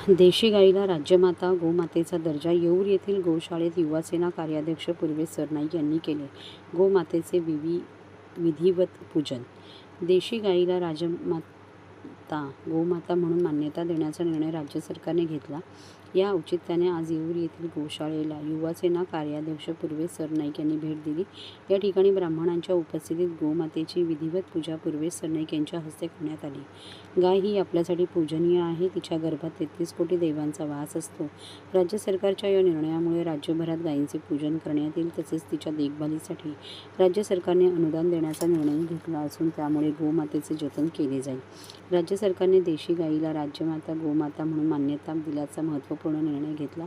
देशी गाईला राज्यमाता गोमातेचा दर्जा येऊर येथील गोशाळेत युवासेना कार्याध्यक्ष पूर्वेश सरनाईक यांनी केले. गोमातेचे विधिवत पूजन. देशी गाईला गोमाता म्हणून मान्यता देण्याचा निर्णय राज्य सरकारने घेतला. या औचित्याने आज येऊर येथील गोशाळेला युवासेना कार्याध्यक्ष पूर्वेश सरनाईक यांनी भेट दिली. या ठिकाणी ब्राह्मणांच्या उपस्थितीत गोमातेची विधिवत पूजा पूर्वेश सरनाईक यांच्या हस्ते करण्यात आली. गाय ही आपल्यासाठी पूजनीय आहे. तिच्या गर्भात 33 कोटी देवांचा वास असतो. राज्य सरकारच्या या निर्णयामुळे राज्यभरात गायींचे पूजन करण्यात येईल. तसेच तिच्या देखभालीसाठी राज्य सरकारने अनुदान देण्याचा निर्णय घेतला असून त्यामुळे गोमातेचे जतन केले जाईल. राज्य सरकारने देशी गायीला राज्यमाता गोमाता म्हणून मान्यता दिल्याचा महत्त्वपूर्ण निर्णय घेतला.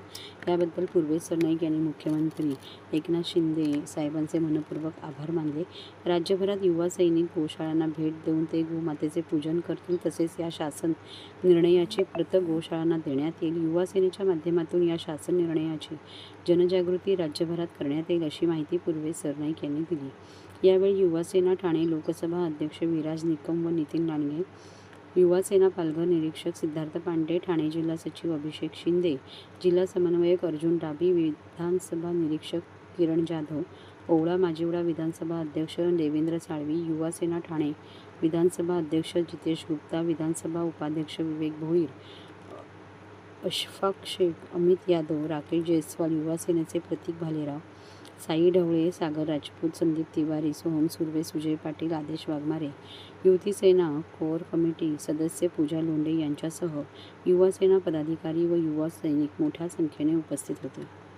याबद्दल पूर्वेश सरनाईक यांनी मुख्यमंत्री एकनाथ शिंदे साहेबांचे मनपूर्वक आभार मानले. राज्यभरात युवा सैनिक गोशाळांना भेट देऊन ते गोमातेचे पूजन करतील. तसेच या शासन निर्णयाची प्रत गोशाळांना देण्यात येईल. युवा सेनेच्या माध्यमातून या शासन निर्णयाची जनजागृती राज्यभरात करण्यात येईल अशी माहिती पूर्वेश सरनाईक यांनी दिली. यावेळी युवासेना ठाणे लोकसभा अध्यक्ष विराज निकम व नितीन लांडगे, युवासेना पालघर निरीक्षक सिद्धार्थ पांडे, ठाणे जिल्हा सचिव अभिषेक शिंदे, जिल्हा समन्वयक अर्जुन डाबी, विधानसभा निरीक्षक किरण जाधव, ओवळा माजिवडा विधानसभा अध्यक्ष देवेंद्र साळवी, युवासेना ठाणे विधानसभा अध्यक्ष जितेश गुप्ता, विधानसभा उपाध्यक्ष विवेक भोईर, अशफाक शेख, अमित यादव, राकेश जयस्वाल, युवा सेनेचे प्रतीक भालेराव, साई ढवळे, सागर राजपूत, संदीप तिवारी, सोहम सुर्वे, सुजय पाटील, आदेश वाघमारे, युवती सेना कोर कमिटी सदस्य पूजा लोंढे यांच्यासह युवासेना पदाधिकारी व युवा सैनिक मोठ्या संख्येने उपस्थित होते.